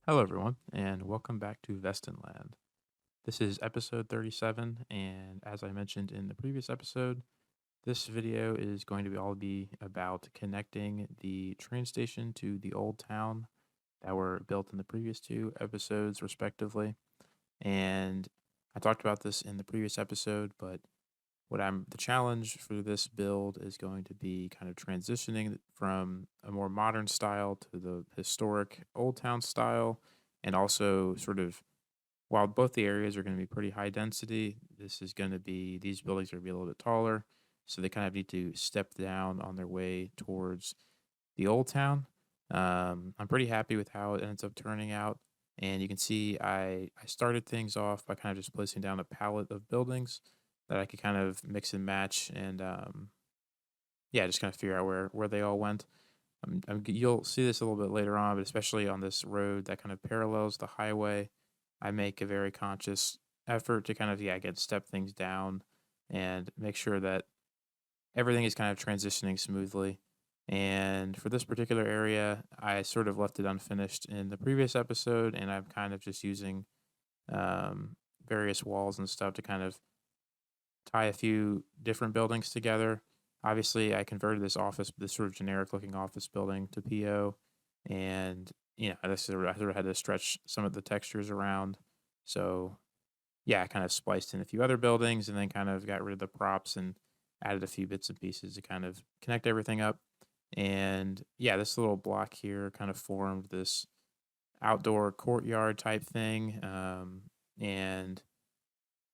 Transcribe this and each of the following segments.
Hello, everyone, and welcome back to Vestanland. This is episode 37, and as I mentioned in the previous episode, this video is going to be about connecting the train station to the old town that were built in the previous two episodes, respectively. And I talked about this in the previous episode, but the challenge for this build is going to be kind of transitioning from a more modern style to the historic old town style, and also sort of while both the areas are going to be pretty high density, these buildings are going to be a little bit taller, so they kind of need to step down on their way towards the old town. I'm pretty happy with how it ends up turning out, and you can see I started things off by kind of just placing down a palette of buildings that I could kind of mix and match, and yeah, just kind of figure out where they all went. You'll see this a little bit later on, but especially on this road that kind of parallels the highway, I make a very conscious effort to kind of get step things down and make sure that everything is kind of transitioning smoothly. And for this particular area, I sort of left it unfinished in the previous episode, and I'm kind of just using various walls and stuff to kind of tie a few different buildings together. Obviously, I converted this sort of generic looking office building to PO, and I sort of had to stretch some of the textures around. So yeah, I kind of spliced in a few other buildings and then kind of got rid of the props and added a few bits and pieces to kind of connect everything up. And yeah, this little block here kind of formed this outdoor courtyard type thing. And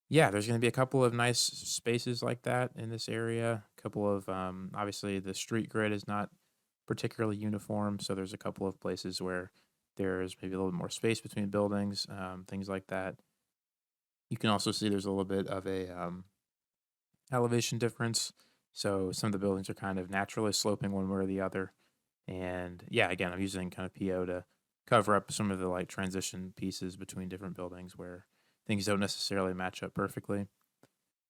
yeah, there's going to be a couple of nice spaces like that in this area. A couple of obviously the street grid is not particularly uniform, so there's a couple of places where there's maybe a little bit more space between buildings, things like that. You can also see there's a little bit of a elevation difference, so some of the buildings are kind of naturally sloping one way or the other. And yeah, again, I'm using kind of PO to cover up some of the like transition pieces between different buildings where things don't necessarily match up perfectly.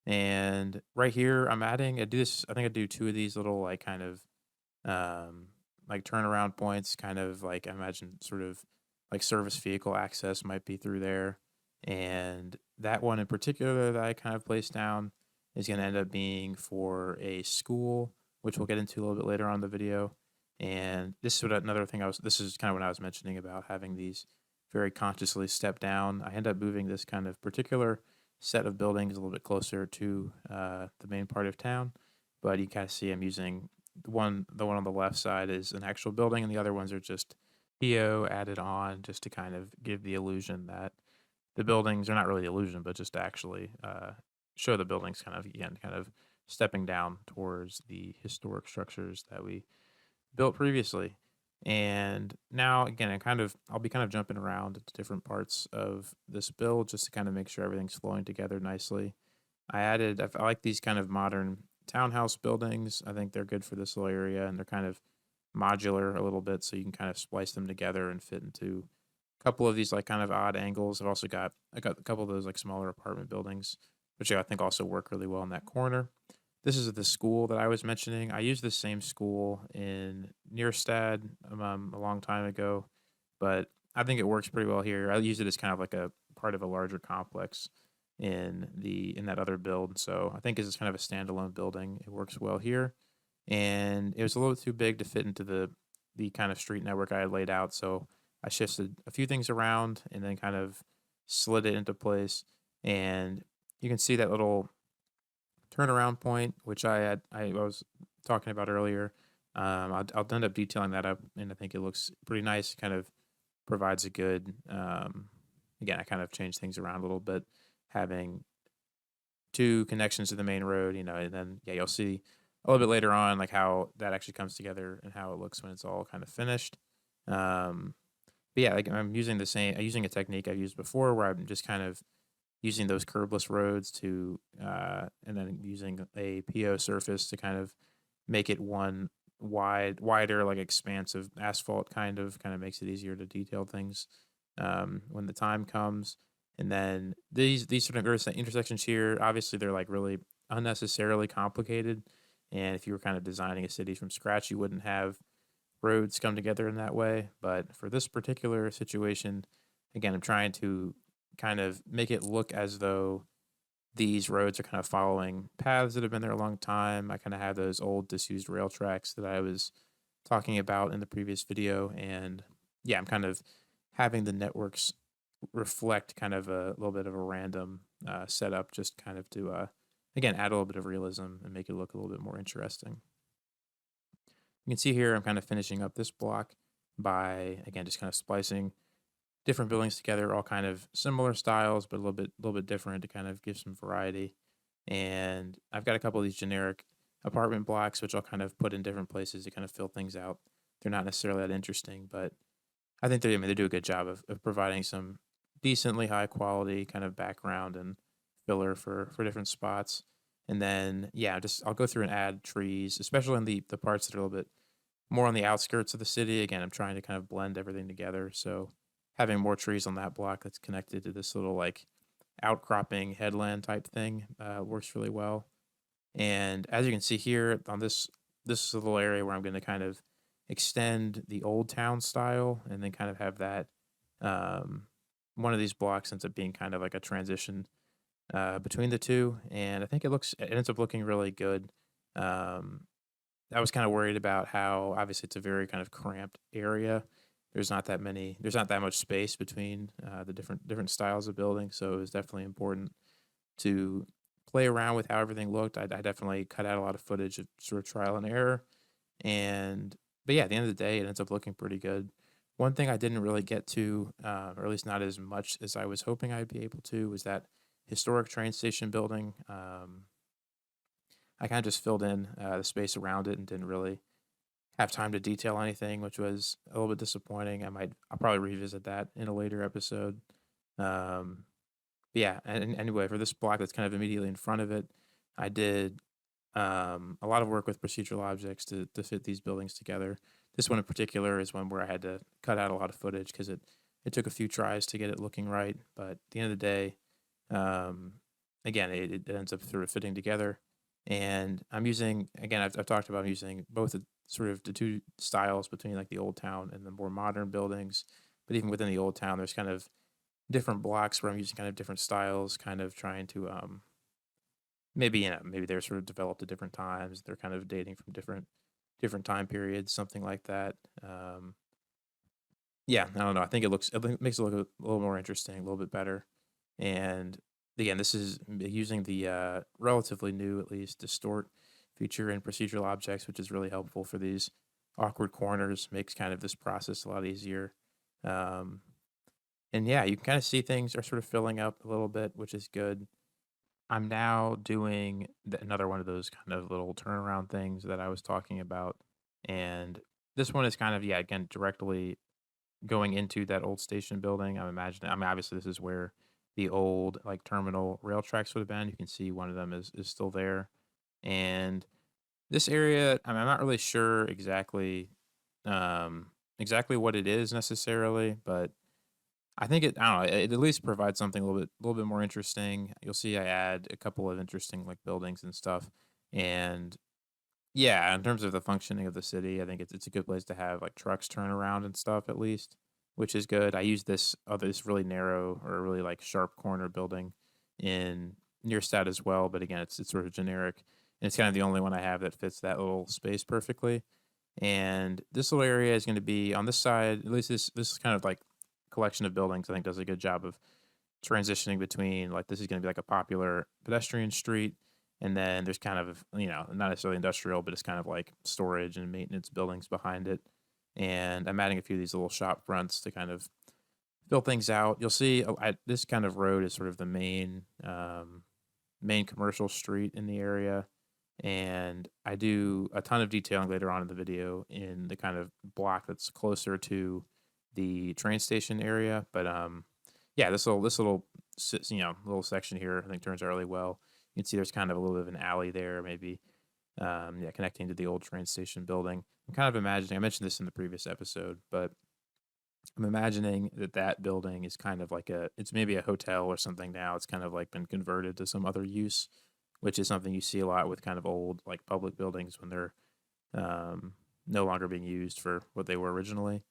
And right here, I do this, I think I do two of these little like kind of um, like turnaround points, kind of like I imagine sort of like service vehicle access might be through there. And that one in particular that I kind of placed down is going to end up being for a school, which we'll get into a little bit later on in the video. And this is kind of when I was mentioning about having these very consciously step down. I end up moving this kind of particular set of buildings a little bit closer to the main part of town. But you kind of see I'm using the one on the left side is an actual building, and the other ones are just PO added on just to kind of give the illusion that the buildings are not really the illusion, but just to actually show the buildings kind of stepping down towards the historic structures that we built previously. And now again, I'll be kind of jumping around to different parts of this build just to kind of make sure everything's flowing together nicely. I like these kind of modern townhouse buildings. I think they're good for this little area, and they're kind of modular a little bit, so you can kind of splice them together and fit into a couple of these like kind of odd angles. I got a couple of those like smaller apartment buildings, which I think also work really well in that corner. This is the school that I was mentioning. I used the same school in Nyrstad a long time ago, but I think it works pretty well here. I use it as kind of like a part of a larger complex in that other build. So I think it's kind of a standalone building. It works well here, and it was a little too big to fit into the kind of street network I had laid out. So I shifted a few things around and then kind of slid it into place. And you can see that little turnaround point, which I was talking about earlier. I'll end up detailing that up, and I think it looks pretty nice. Kind of provides a good. Again, I kind of changed things around a little bit, having two connections to the main road, and then yeah, you'll see a little bit later on like how that actually comes together and how it looks when it's all kind of finished. Um, but yeah, like I'm using a technique I've used before where I'm just kind of using those curbless roads and then using a PO surface to kind of make it one wider, like expansive asphalt kind of makes it easier to detail things when the time comes. And then these sort of intersections here, obviously they're like really unnecessarily complicated. And if you were kind of designing a city from scratch, you wouldn't have roads come together in that way. But for this particular situation, again, I'm trying to kind of make it look as though these roads are kind of following paths that have been there a long time. I kind of have those old disused rail tracks that I was talking about in the previous video. And yeah, I'm kind of having the networks reflect kind of a little bit of a random setup, just kind of to, again, add a little bit of realism and make it look a little bit more interesting. You can see here I'm kind of finishing up this block by, again, just kind of splicing different buildings together, all kind of similar styles, but a little bit different to kind of give some variety. And I've got a couple of these generic apartment blocks, which I'll kind of put in different places to kind of fill things out. They're not necessarily that interesting, but I think they do a good job of providing some decently high quality kind of background and filler for different spots. And then yeah, just I'll go through and add trees, especially in the parts that are a little bit more on the outskirts of the city. Again, I'm trying to kind of blend everything together. So having more trees on that block that's connected to this little like outcropping headland type thing works really well. And as you can see here on this little area where I'm going to kind of extend the old town style and then kind of have that um, one of these blocks ends up being kind of like a transition between the two, and I think it ends up looking really good. Um, I was kind of worried about how obviously it's a very kind of cramped area. There's not that much space between the different styles of building, so it was definitely important to play around with how everything looked. I definitely cut out a lot of footage of sort of trial and error, and but yeah, at the end of the day, it ends up looking pretty good. One thing I didn't really get to, or at least not as much as I was hoping I'd be able to, was that historic train station building. I kind of just filled in the space around it and didn't really have time to detail anything, which was a little bit disappointing. I'll probably revisit that in a later episode. Um, but yeah, and anyway, for this block that's kind of immediately in front of it, I did a lot of work with procedural objects to fit these buildings together. This one in particular is one where I had to cut out a lot of footage because it took a few tries to get it looking right. But at the end of the day, um, again, it ends up sort of fitting together. And I'm using, again, I've talked about using both sort of the two styles between like the old town and the more modern buildings. But even within the old town, there's kind of different blocks where I'm using kind of different styles, kind of trying to maybe they're sort of developed at different times. They're kind of dating from different time periods, something like that. Yeah, I don't know. I think it makes it look a little more interesting, a little bit better. And again, this is using the relatively new, at least, distort feature in procedural objects, which is really helpful for these awkward corners. Makes kind of this process a lot easier. Um, and yeah, you can kind of see things are sort of filling up a little bit, which is good. I'm now doing another one of those kind of little turnaround things that I was talking about. And this one is kind of, yeah, again, directly going into that old station building. I'm imagining, I mean, obviously, this is where the old like terminal rail tracks would have been. You can see one of them is still there. And this area, I mean, I'm not really sure exactly what it is necessarily, but I don't know, it at least provides something a little bit more interesting. You'll see I add a couple of interesting like buildings and stuff. And yeah, in terms of the functioning of the city, I think it's a good place to have like trucks turn around and stuff at least, which is good. I use this really narrow or really like sharp corner building in Nyrstad as well, but again, it's sort of generic. And it's kind of the only one I have that fits that little space perfectly. And this little area is going to be on this side. At least this is kind of like collection of buildings. I think does a good job of transitioning between like this is going to be like a popular pedestrian street, and then there's kind of not necessarily industrial, but it's kind of like storage and maintenance buildings behind it. And I'm adding a few of these little shop fronts to kind of fill things out. You'll see this kind of road is sort of the main commercial street in the area. And I do a ton of detailing later on in the video in the kind of block that's closer to the train station area. But yeah, little section here I think turns out really well. You can see there's kind of a little bit of an alley there, maybe yeah, connecting to the old train station building. I'm kind of imagining. I mentioned this in the previous episode, but I'm imagining that building is kind of like it's maybe a hotel or something now. It's kind of like been converted to some other use, which is something you see a lot with kind of old like public buildings when they're um, no longer being used for what they were originally.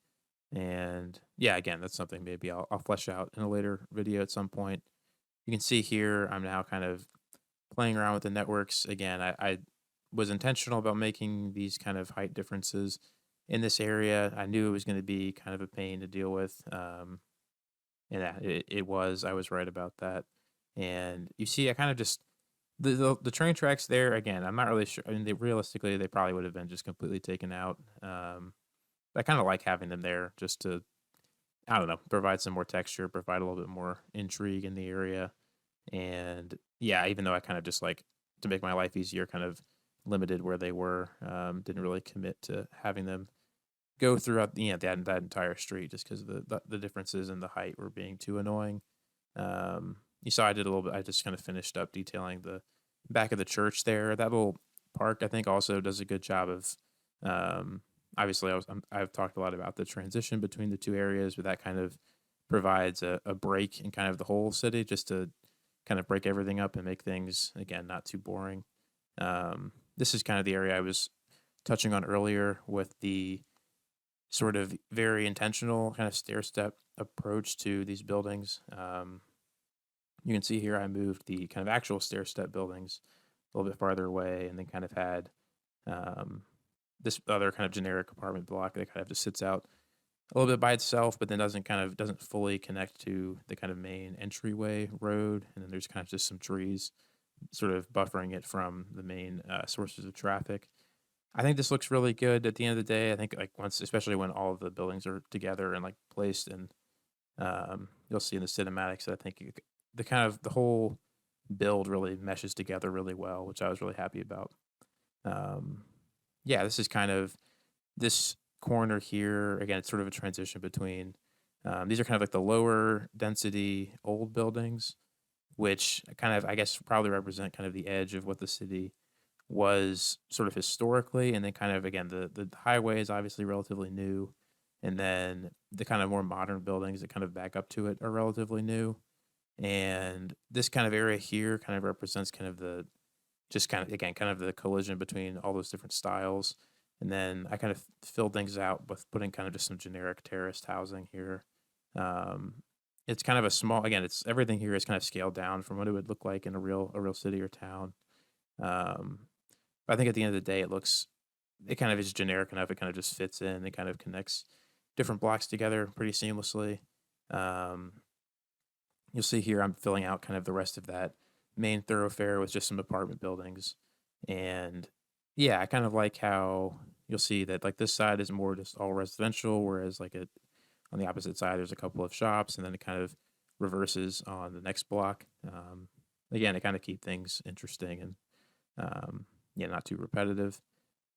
And yeah, again, that's something maybe I'll flesh out in a later video at some point. You can see here I'm now kind of playing around with the networks again. I was intentional about making these kind of height differences in this area. I knew it was going to be kind of a pain to deal with. And yeah, it was. I was right about that. And you see, I kind of just the train tracks there again. I'm not really sure. I mean, realistically, they probably would have been just completely taken out. I kind of like having them there just to, I don't know, provide some more texture, provide a little bit more intrigue in the area. And yeah, even though I kind of just like to make my life easier, kind of limited where they were, didn't really commit to having them go throughout that entire street just because the differences in the height were being too annoying. You saw I did a little bit. I just kind of finished up detailing the back of the church there. That little park, I think, also does a good job of. Obviously, I've talked a lot about the transition between the two areas, but that kind of provides a break in kind of the whole city, just to kind of break everything up and make things again not too boring. This is kind of the area I was touching on earlier with the sort of very intentional kind of stair step approach to these buildings. You can see here I moved the kind of actual stair step buildings a little bit farther away, and then kind of had um, this other kind of generic apartment block that kind of just sits out a little bit by itself, but then doesn't fully connect to the kind of main entryway road. And then there's kind of just some trees sort of buffering it from the main sources of traffic. I think this looks really good at the end of the day. I think like once, especially when all of the buildings are together and like placed, and you'll see in the cinematics, I think the kind of the whole build really meshes together really well, which I was really happy about. Um, yeah, this is kind of this corner here. Again, it's sort of a transition between these are kind of like the lower density old buildings, which kind of, I guess, probably represent kind of the edge of what the city was sort of historically. And then kind of, again, the highway is obviously relatively new. And then the kind of more modern buildings that kind of back up to it are relatively new. And this kind of area here kind of represents kind of the just kind of again kind of the collision between all those different styles. And then I kind of filled things out with putting kind of just some generic terraced housing here. Um, it's kind of a small, again, it's everything here is kind of scaled down from what it would look like in a real city or town. Um, but I think at the end of the day, it kind of is generic enough. It kind of just fits in. It kind of connects different blocks together pretty seamlessly. Um, you'll see here I'm filling out kind of the rest of that main thoroughfare with just some apartment buildings. And yeah, I kind of like how you'll see that like this side is more just all residential, whereas like it on the opposite side there's a couple of shops, and then it kind of reverses on the next block. Again, to kind of keep things interesting and yeah, not too repetitive.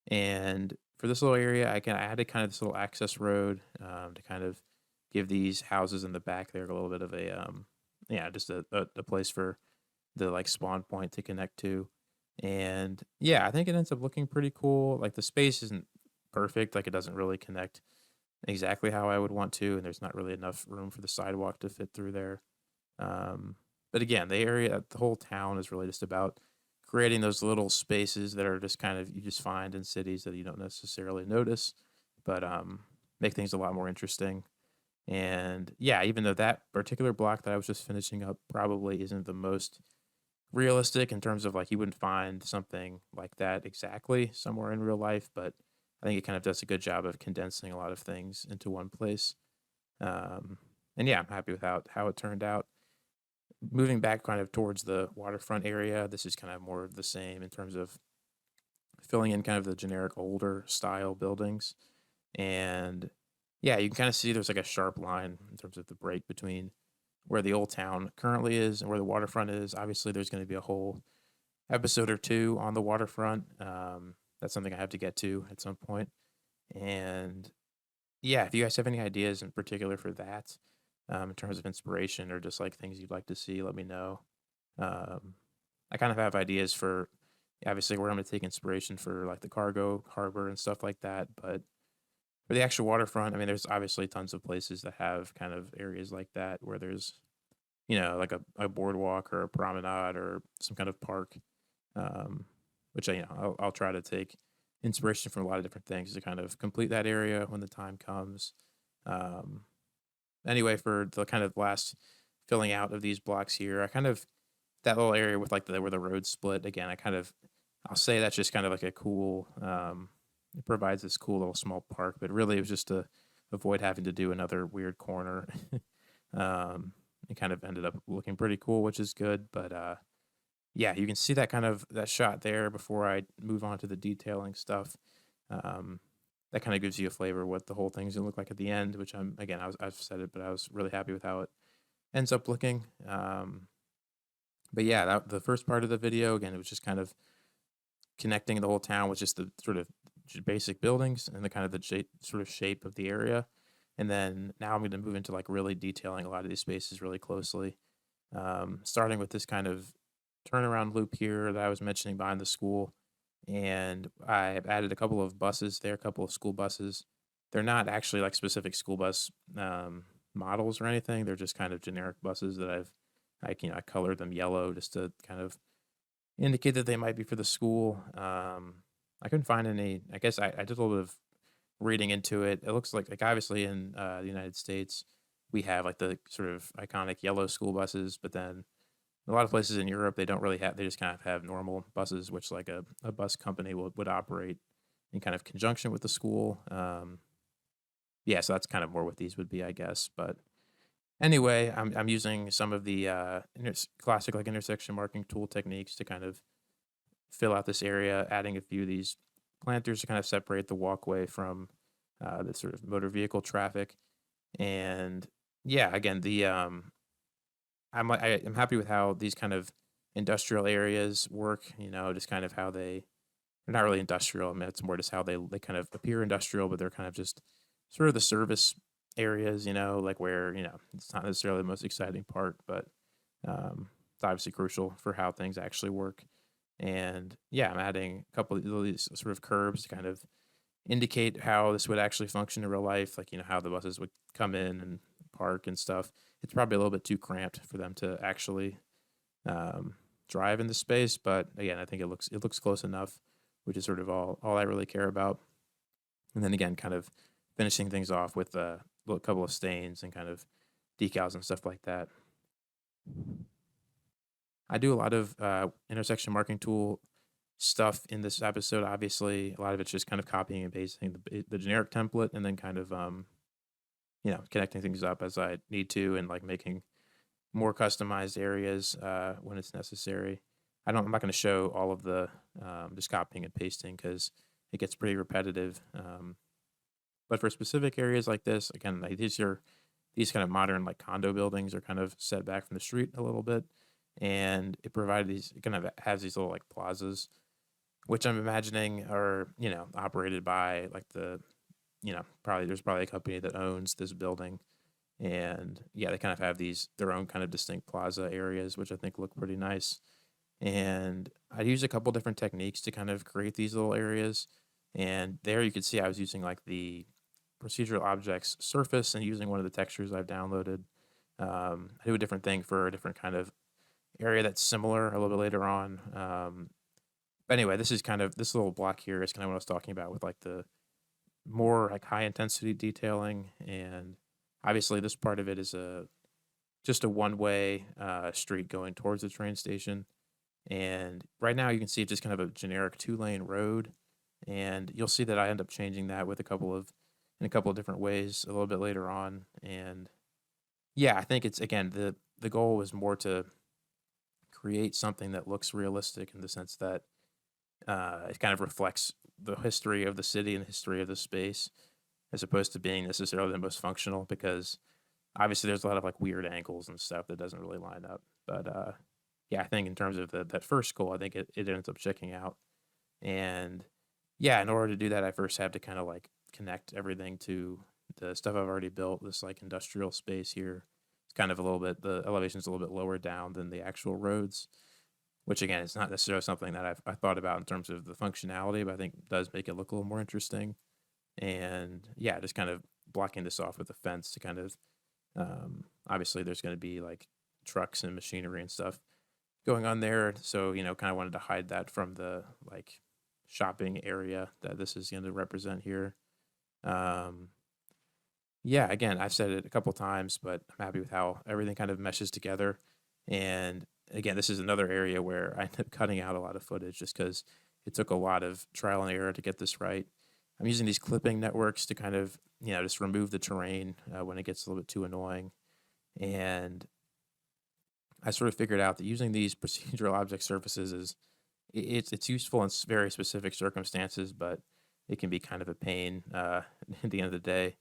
And for this little area, I added kind of this little access road to kind of give these houses in the back there a little bit of a yeah, just a place for the like spawn point to connect to. And yeah, I think it ends up looking pretty cool. Like the space isn't perfect, like it doesn't really connect exactly how I would want to, and there's not really enough room for the sidewalk to fit through there. Um, but again, the whole town is really just about creating those little spaces that are just kind of you just find in cities that you don't necessarily notice, but make things a lot more interesting. And yeah, even though that particular block that I was just finishing up probably isn't the most realistic in terms of like you wouldn't find something like that exactly somewhere in real life, but I think it kind of does a good job of condensing a lot of things into one place. Um, and yeah, I'm happy with how it turned out. Moving back kind of towards the waterfront area, this is kind of more of the same in terms of filling in kind of the generic older style buildings. And yeah, you can kind of see there's like a sharp line in terms of the break between where the old town currently is and where the waterfront is. Obviously, there's going to be a whole episode or two on the waterfront. That's something I have to get to at some point. And yeah, if you guys have any ideas in particular for that, in terms of inspiration or just like things you'd like to see, let me know. Um, I kind of have ideas for obviously where I'm going to take inspiration for like the cargo harbor and stuff like that. But for the actual waterfront, I mean, there's obviously tons of places that have kind of areas like that where there's, like a boardwalk or a promenade or some kind of park, um, which I'll try to take inspiration from a lot of different things to kind of complete that area when the time comes. Um, anyway, for the kind of last filling out of these blocks here, I kind of that little area with like the where the roads split again. I'll say that's just kind of like a cool. It provides this cool little small park, but really it was just to avoid having to do another weird corner. It kind of ended up looking pretty cool, which is good. But yeah, you can see that kind of that shot there before I move on to the detailing stuff. Um, that kind of gives you a flavor of what the whole thing's gonna look like at the end, which I've said it, but I was really happy with how it ends up looking. But yeah, the first part of the video, again, it was just kind of connecting the whole town with just the sort of basic buildings and the kind of the sort of shape of the area. And then now I'm going to move into like really detailing a lot of these spaces really closely. Starting with this kind of turnaround loop here that I was mentioning behind the school. And I added a couple of buses there, a couple of school buses. They're not actually like specific school bus models or anything. They're just kind of generic buses that I colored them yellow just to kind of indicate that they might be for the school. I couldn't find any. I guess I did a little bit of reading into it. It looks like obviously in the United States we have like the sort of iconic yellow school buses, but then a lot of places in Europe they don't really have. They just kind of have normal buses, which like a bus company would operate in kind of conjunction with the school. Yeah, so that's kind of more what these would be, I guess. But anyway, I'm using some of the classic like intersection marking tool techniques to kind of fill out this area, adding a few of these planters to kind of separate the walkway from the sort of motor vehicle traffic. And yeah, again, I'm happy with how these kind of industrial areas work. Just kind of how they're not really industrial. I mean, it's more just how they kind of appear industrial, but they're kind of just sort of the service areas. Like where it's not necessarily the most exciting part, but it's obviously crucial for how things actually work. And yeah, I'm adding a couple of these sort of curbs to kind of indicate how this would actually function in real life, like how the buses would come in and park and stuff. It's probably a little bit too cramped for them to actually um, drive in the space, but again, I think it looks close enough, which is sort of all I really care about. And then again, kind of finishing things off with a couple of stains and kind of decals and stuff like that. I do a lot of intersection marking tool stuff in this episode. Obviously, a lot of it's just kind of copying and pasting the generic template, and then kind of connecting things up as I need to, and like making more customized areas when it's necessary. I'm not going to show all of the just copying and pasting because it gets pretty repetitive. But for specific areas like this, again, like these kind of modern like condo buildings are kind of set back from the street a little bit, and it kind of has these little like plazas, which I'm imagining are operated by like there's probably a company that owns this building, and yeah, they kind of have their own kind of distinct plaza areas, which I think look pretty nice. And I use a couple different techniques to kind of create these little areas. And there you can see I was using like the procedural objects surface and using one of the textures I've downloaded. I do a different thing for a different kind of area that's similar a little bit later on. But anyway, this little block here is kind of what I was talking about with like the more like high intensity detailing. And obviously this part of it is just a one-way street going towards the train station. And right now you can see it's just kind of a generic 2-lane road. And you'll see that I end up changing that in a couple of different ways a little bit later on. And yeah, I think it's again the goal was more to create something that looks realistic in the sense that it kind of reflects the history of the city and the history of the space, as opposed to being necessarily the most functional. Because obviously there's a lot of like weird angles and stuff that doesn't really line up. But yeah, I think in terms of that first goal, I think it ends up checking out. And yeah, in order to do that, I first have to kind of like connect everything to the stuff I've already built. This like industrial space here. It's kind of the elevation's a little bit lower down than the actual roads, which again, it's not necessarily something that I thought about in terms of the functionality, but I think does make it look a little more interesting. And yeah, just kind of blocking this off with a fence to kind of, obviously there's going to be like trucks and machinery and stuff going on there. So, kind of wanted to hide that from the like shopping area that this is going to represent here. Um, yeah, again, I've said it a couple times, but I'm happy with how everything kind of meshes together. And again, this is another area where I ended up cutting out a lot of footage just because it took a lot of trial and error to get this right. I'm using these clipping networks to kind of, just remove the terrain when it gets a little bit too annoying. And I sort of figured out that using these procedural object surfaces is it's useful in very specific circumstances, but it can be kind of a pain at the end of the day.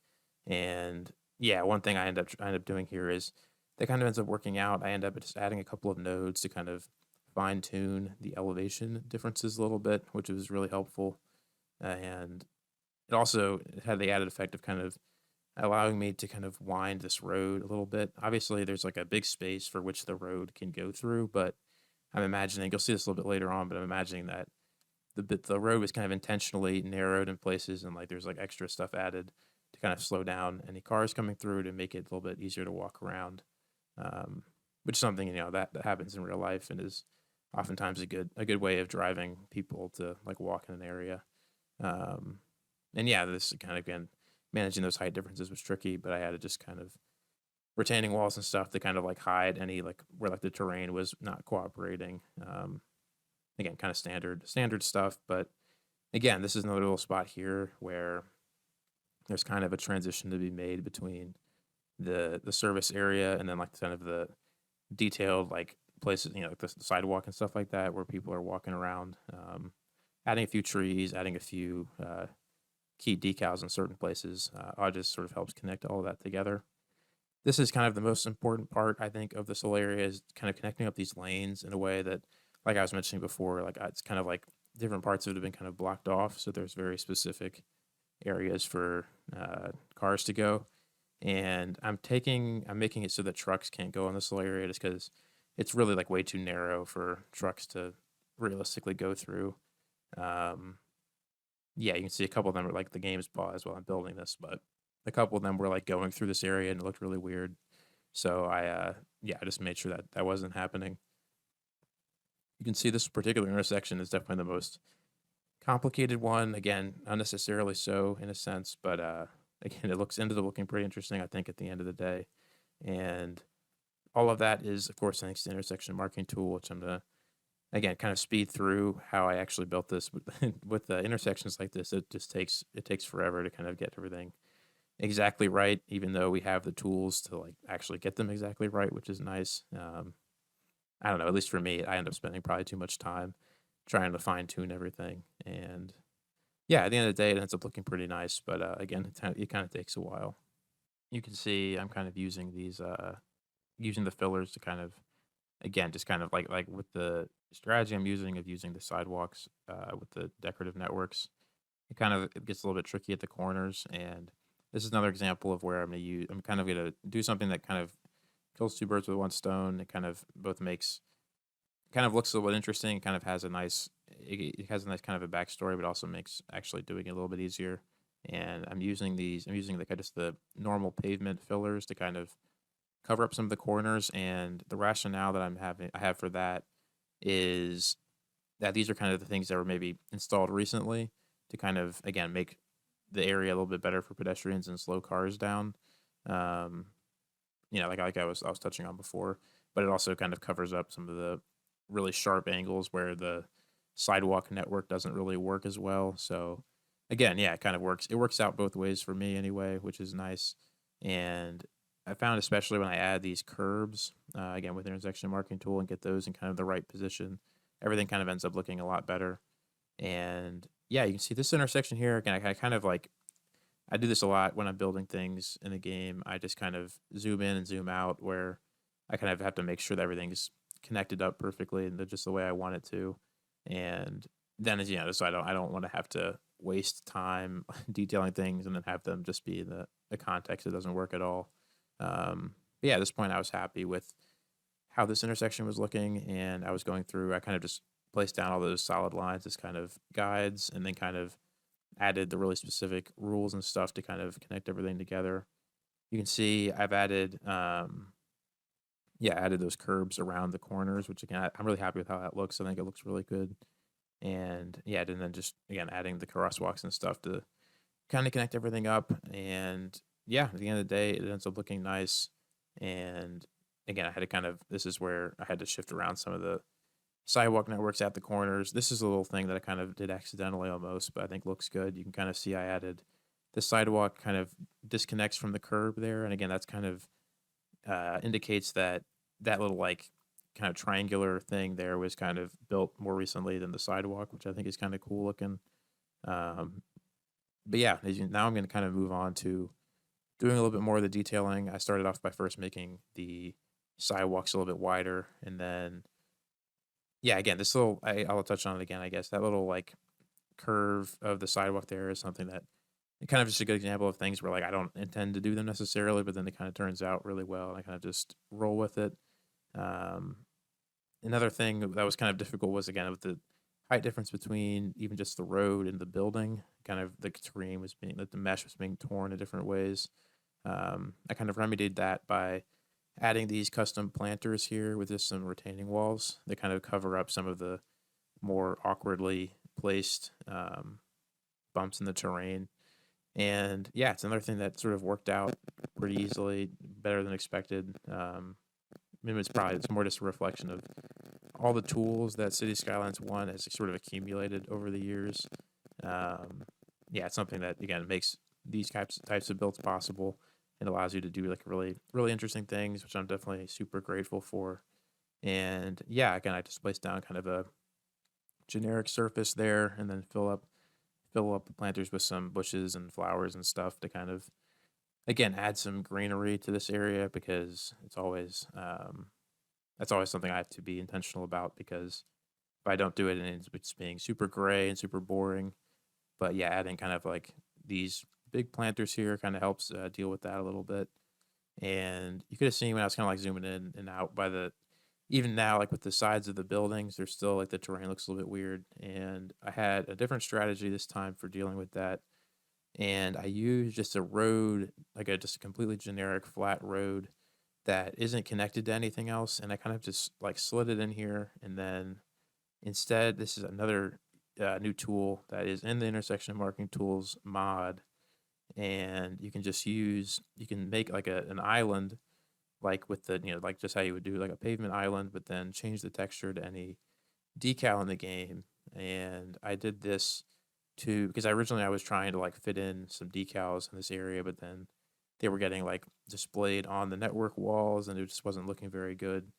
And yeah, one thing I end up doing here is that kind of ends up working out. I end up just adding a couple of nodes to kind of fine tune the elevation differences a little bit, which was really helpful. And it also had the added effect of kind of allowing me to kind of wind this road a little bit. Obviously, there's like a big space for which the road can go through, but I'm imagining you'll see this a little bit later on, but I'm imagining that the road was kind of intentionally narrowed in places, and like there's like extra stuff added to kind of slow down any cars coming through to make it a little bit easier to walk around. Um, which is something that happens in real life and is oftentimes a good way of driving people to like walk in an area. Um, and yeah, this kind of again managing those height differences was tricky, but I had to just kind of retaining walls and stuff to kind of like hide any like where like the terrain was not cooperating. Again, kind of standard stuff, but again, this is another little spot here where there's kind of a transition to be made between the service area and then like kind of the detailed like places, like the sidewalk and stuff like that where people are walking around. Adding a few trees, adding a few key decals in certain places, all just sort of helps connect all of that together. This is kind of the most important part, I think, of this whole area is kind of connecting up these lanes in a way that, like I was mentioning before, like it's kind of like different parts of it have been kind of blocked off. So there's very specific areas for cars to go. And I'm making it so that trucks can't go in this little area just because it's really like way too narrow for trucks to realistically go through. Um, yeah, you can see a couple of them are like the game's paused while I'm building this, but a couple of them were like going through this area and it looked really weird. So I just made sure that that wasn't happening. You can see this particular intersection is definitely the most complicated one. Again, unnecessarily so in a sense, but again, it ended up looking pretty interesting, I think, at the end of the day. And all of that is, of course, thanks to the intersection marking tool, which I'm gonna again kind of speed through how I actually built this. With the intersections like this, it takes forever to kind of get everything exactly right, even though we have the tools to like actually get them exactly right, which is nice. I don't know, at least for me, I end up spending probably too much time trying to fine tune everything. And yeah, at the end of the day, it ends up looking pretty nice. But again, it kind of takes a while. You can see I'm kind of using using the fillers to kind of, again, just kind of like with the strategy I'm using of using the sidewalks with the decorative networks. It gets a little bit tricky at the corners, and this is another example of where I'm kind of gonna do something that kind of kills two birds with one stone. It kind of both makes kind of looks a little bit interesting. Kind of has a nice it has a nice kind of a backstory, but also makes actually doing it a little bit easier. And I'm using like just the normal pavement fillers to kind of cover up some of the corners. And the rationale that I have for that is that these are kind of the things that were maybe installed recently to kind of again make the area a little bit better for pedestrians and slow cars down. Um, like I was touching on before, but it also kind of covers up some of the really sharp angles where the sidewalk network doesn't really work as well. So again, yeah, it kind of works. It works out both ways for me anyway, which is nice. And I found especially when I add these curbs, again with intersection marking tool and get those in kind of the right position, everything kind of ends up looking a lot better. And yeah, you can see this intersection here. Again, I kind of like I do this a lot when I'm building things in a game. I just kind of zoom in and zoom out where I kind of have to make sure that everything's connected up perfectly and just the way I want it to. And then as so I don't want to have to waste time detailing things and then have them just be in the context that doesn't work at all. But yeah, at this point I was happy with how this intersection was looking, and I was going through. I kind of just placed down all those solid lines as kind of guides, and then kind of added the really specific rules and stuff to kind of connect everything together. You can see I've added, added those curbs around the corners, which again, I'm really happy with how that looks. I think it looks really good. And yeah, and then just again adding the crosswalks and stuff to kind of connect everything up. And yeah, at the end of the day, it ends up looking nice. And again, I had to this is where I had to shift around some of the sidewalk networks at the corners. This is a little thing that I kind of did accidentally almost, but I think looks good. You can kind of see I added the sidewalk kind of disconnects from the curb there. And again, that's kind of indicates that that little like kind of triangular thing there was kind of built more recently than the sidewalk, which I think is kind of cool looking. Um, but yeah, now I'm going to kind of move on to doing a little bit more of the detailing. I started off by first making the sidewalks a little bit wider, and then yeah, again, this little I'll touch on it again. I guess that little like curve of the sidewalk there is something that kind of just a good example of things where like I don't intend to do them necessarily, but then it kind of turns out really well, and I kind of just roll with it. Um, Another thing that was kind of difficult was again with the height difference between even just the road and the building. Kind of the terrain was being like the mesh was being torn in different ways. I kind of remedied that by adding these custom planters here with just some retaining walls that kind of cover up some of the more awkwardly placed bumps in the terrain. And yeah, it's another thing that sort of worked out pretty easily, better than expected. I mean, it's more just a reflection of all the tools that City Skylines One has sort of accumulated over the years. Um, yeah, it's something that again makes these types of builds possible and allows you to do like really interesting things, which I'm definitely super grateful for. And yeah, again, I just placed down kind of a generic surface there, and then fill up the planters with some bushes and flowers and stuff to kind of again add some greenery to this area because it's always that's always something I have to be intentional about because if I don't do it and it's being super gray and super boring, but yeah, adding kind of like these big planters here kind of helps deal with that a little bit. And you could have seen when I was kind of like zooming in and out by the even now like with the sides of the buildings, there's still like the terrain looks a little bit weird. And I had a different strategy this time for dealing with that. And I used just a road, like a just a completely generic flat road that isn't connected to anything else. And I kind of just like slid it in here. And then instead, this is another new tool that is in the intersection marking tools mod. And you can just you can make like an island, like with the, like just how you would do like a pavement island, but then change the texture to any decal in the game. And I did this because originally I was trying to like fit in some decals in this area, but then they were getting like displayed on the network walls and it just wasn't looking very good.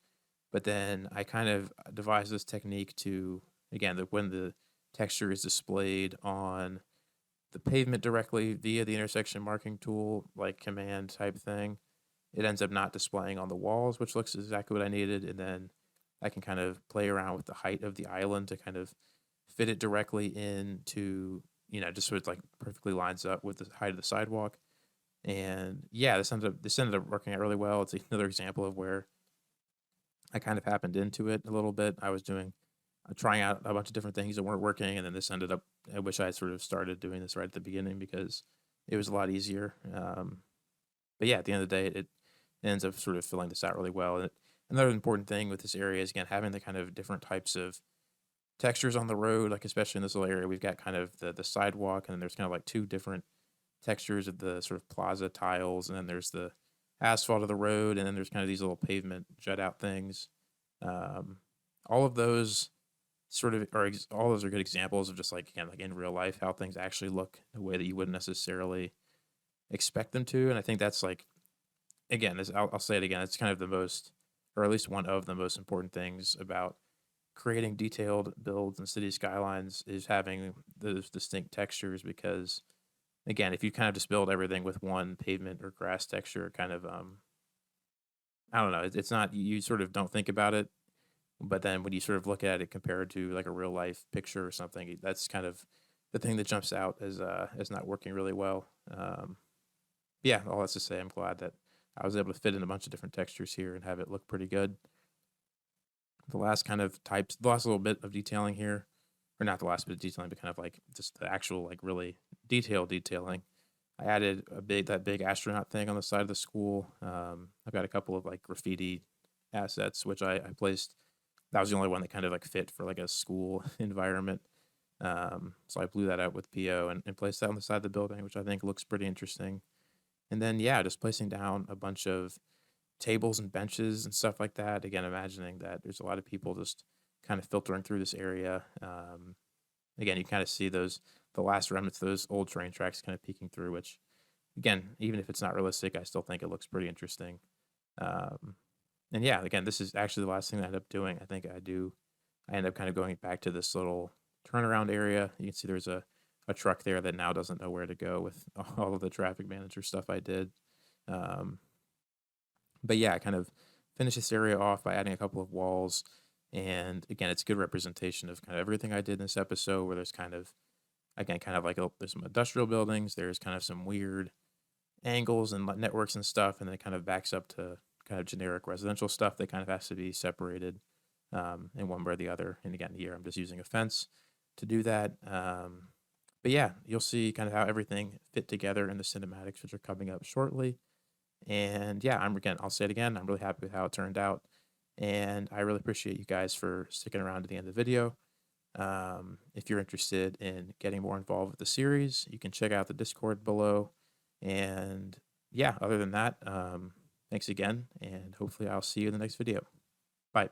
But then I kind of devised this technique to again when the texture is displayed on the pavement directly via the intersection marking tool, like command type thing, it ends up not displaying on the walls, which looks exactly what I needed. And then I can kind of play around with the height of the island to kind of fit it directly into, just so it like perfectly lines up with the height of the sidewalk. And yeah, this ended up working out really well. It's another example of where I kind of happened into it a little bit. I was trying out a bunch of different things that weren't working, and then this ended up. I wish I had sort of started doing this right at the beginning because it was a lot easier. But yeah, at the end of the day, it ends up sort of filling this out really well. And another important thing with this area is again having the kind of different types of textures on the road, like especially in this little area, we've got kind of the sidewalk, and then there's kind of like two different textures of the sort of plaza tiles, and then there's the asphalt of the road, and then there's kind of these little pavement jut out things. Um, all of those all those are good examples of just like again like in real life how things actually look in a way that you wouldn't necessarily expect them to. And I think that's like again, I'll say it again, it's kind of the most, or at least one of the most important things about creating detailed builds and city skylines is having those distinct textures because again, if you kind of just build everything with one pavement or grass texture, kind of I don't know, it's not, you sort of don't think about it, but then when you sort of look at it compared to like a real life picture or something, that's kind of the thing that jumps out as not working really well. Yeah, all that's to say, I'm glad that I was able to fit in a bunch of different textures here and have it look pretty good. The last little bit of detailing here, or not the last bit of detailing, but kind of like just the actual like really detailed detailing. I added that big astronaut thing on the side of the school. I've got a couple of like graffiti assets which I placed that was the only one that kind of like fit for like a school environment. So I blew that out with PO and placed that on the side of the building, which I think looks pretty interesting. And then, yeah, just placing down a bunch of tables and benches and stuff like that. Again, imagining that there's a lot of people just kind of filtering through this area. Again, you kind of see the last remnants of those old train tracks kind of peeking through, which, again, even if it's not realistic, I still think it looks pretty interesting. Um, and yeah, again, this is actually the last thing I end up doing. I end up kind of going back to this little turnaround area. You can see there's a truck there that now doesn't know where to go with all of the traffic manager stuff I did. Um, but yeah, I kind of finish this area off by adding a couple of walls. And again, it's good representation of kind of everything I did in this episode, where there's kind of, again, kind of like there's some industrial buildings, there's kind of some weird angles and networks and stuff, and then it kind of backs up to kind of generic residential stuff that kind of has to be separated in one way or the other. And again, here I'm just using a fence to do that. But yeah, you'll see kind of how everything fit together in the cinematics, which are coming up shortly. And yeah, I'll say it again, I'm really happy with how it turned out. And I really appreciate you guys for sticking around to the end of the video. If you're interested in getting more involved with the series, you can check out the Discord below. And yeah, other than that, thanks again, and hopefully I'll see you in the next video. Bye.